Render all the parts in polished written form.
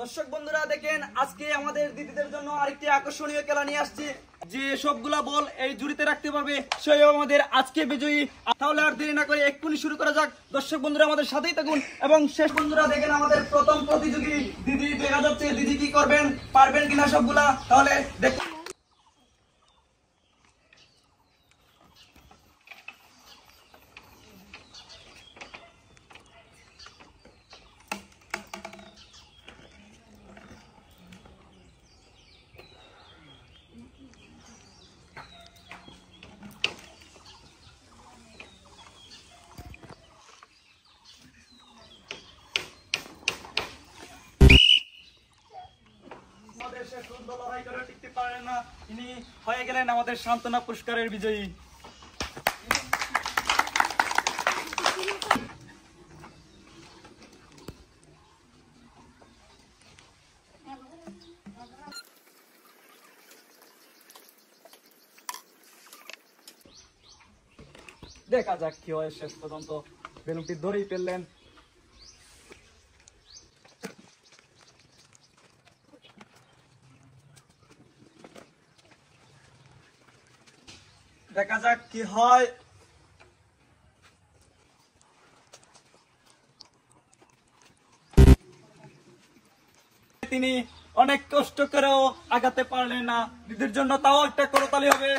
দর্শক বন্ধুরা দেখেন, আজকে আমাদের দিদিদের জন্য আরেকটি আকর্ষণীয় খেলা নিয়ে আসছি। যে সবগুলা বল এই জুড়িতে রাখতে পারবে সেই আমাদের আজকে বিজয়ী। তাহলে আর দেরি না করে এক্ষুনি শুরু করা যাক। দর্শক বন্ধুরা আমাদের সাথেই থাকুন এবং শেষ বন্ধুরা দেখেন আমাদের প্রথম প্রতিযোগী দিদি দেখা যাচ্ছে। দিদি কি করবেন, পারবেন কিনা সবগুলা, তাহলে দেখুন। তিনি হয়ে গেলেন আমাদের সান্ত্বনা পুরস্কারের বিজয়ী। দেখা যাক কি হয়। শেষ পর্যন্ত বেলুনটি ধরেই ফেললেন। দেখা যাক কি হয়। তিনি অনেক কষ্ট করেও আগাতে পারলেন না। দিদির জন্য তাও একটা করতালি হবে।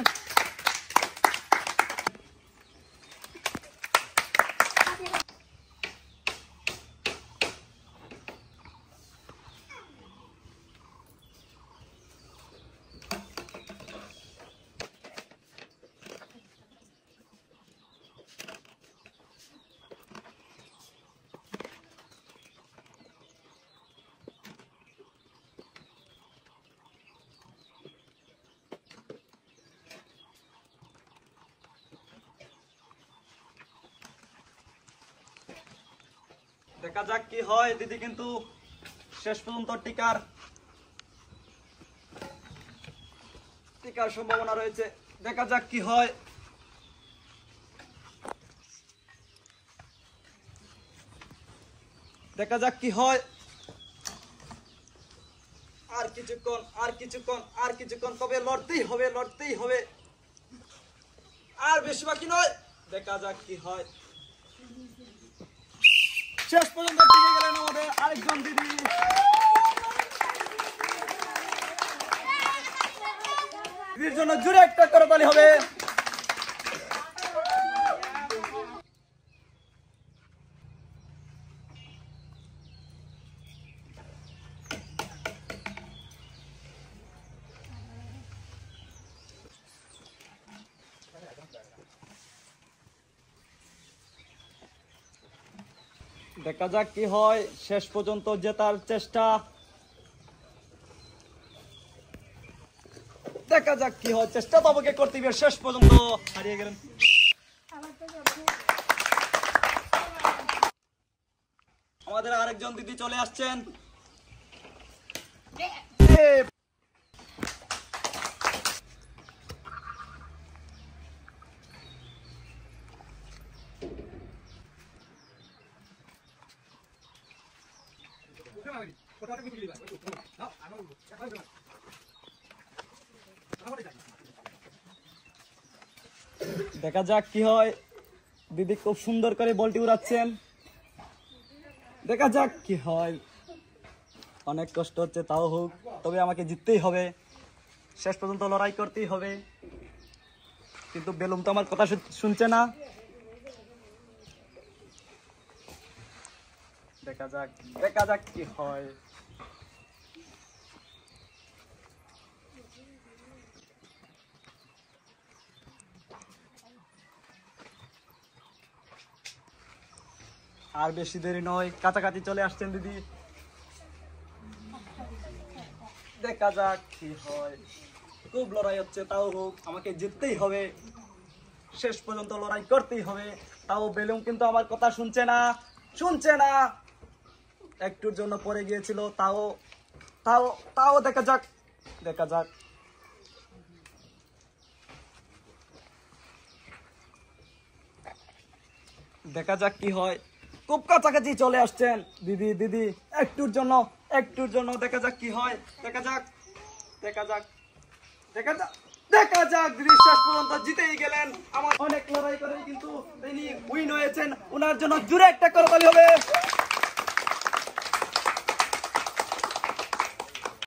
দেখা যাক কি হয়। দিদি কিন্তু শেষ পর্যন্ত টিকার সম্ভাবনা রয়েছে। দেখা যাক কি হয়। দেখা যাক কি হয়। আর কিছুক্ষণ, আর কিছুক্ষণ, আর কিছুক্ষণ, তবে লড়তেই হবে, লড়তেই হবে। আর বেশি বাকি নয়। দেখা যাক কি হয়। শেষ পর্যন্ত টিকে গেলেন আমাদের আরেকজন দিদি। দিদির জন্য জোরে একটা করতালি হবে। দেখা যাক কি হয়। শেষ পর্যন্ত জেতার চেষ্টা। দেখা যাক কি হয়। চেষ্টা তো আমাকে করতে হবে। শেষ পর্যন্ত হারিয়ে গেলেন। আমাদের আরেকজন দিদি চলে আসছেন। দেখা যাক কি হয়। দিদি খুব সুন্দর করে বলটি উড়াচ্ছেন। দেখা যাক কি হয়। অনেক কষ্ট হচ্ছে, তাও হোক, তবে আমাকে জিততেই হবে। শেষ পর্যন্ত লড়াই করতেই হবে। কিন্তু বেলুন তো আমার কথা শুনছে না। দেখা যাক, দেখা যাক কি হয়। আর বেশি দেরি নয়, কাছাকাছি চলে আসছেন দিদি। দেখা যাক কি হয়। খুব লড়াই হচ্ছে, তাও হোক, আমাকে জিততেই হবে। শেষ পর্যন্ত লড়াই করতেই হবে। তাও বেলুন কিন্তু আমার কথা শুনছে না, শুনছে না। একটুর জন্য পড়ে গিয়েছিল, তাও তাও তাও দেখা যাক, দেখা যাক। দেখা যাক কি হয়। খুব কাছাকাছি চলে আসছেন দিদি। দিদি একটুর জন্য একটুর জন্য দেখা যাক কি হয়, দেখা যাক দেখা যাক দেখা যাক দেখা যাক। শেষ পর্যন্ত জিতেই গেলেন। আমার অনেক লড়াই করে কিন্তু তিনি উইন হয়েছেন। ওনার জন্য জোরে একটা করতালি হবে।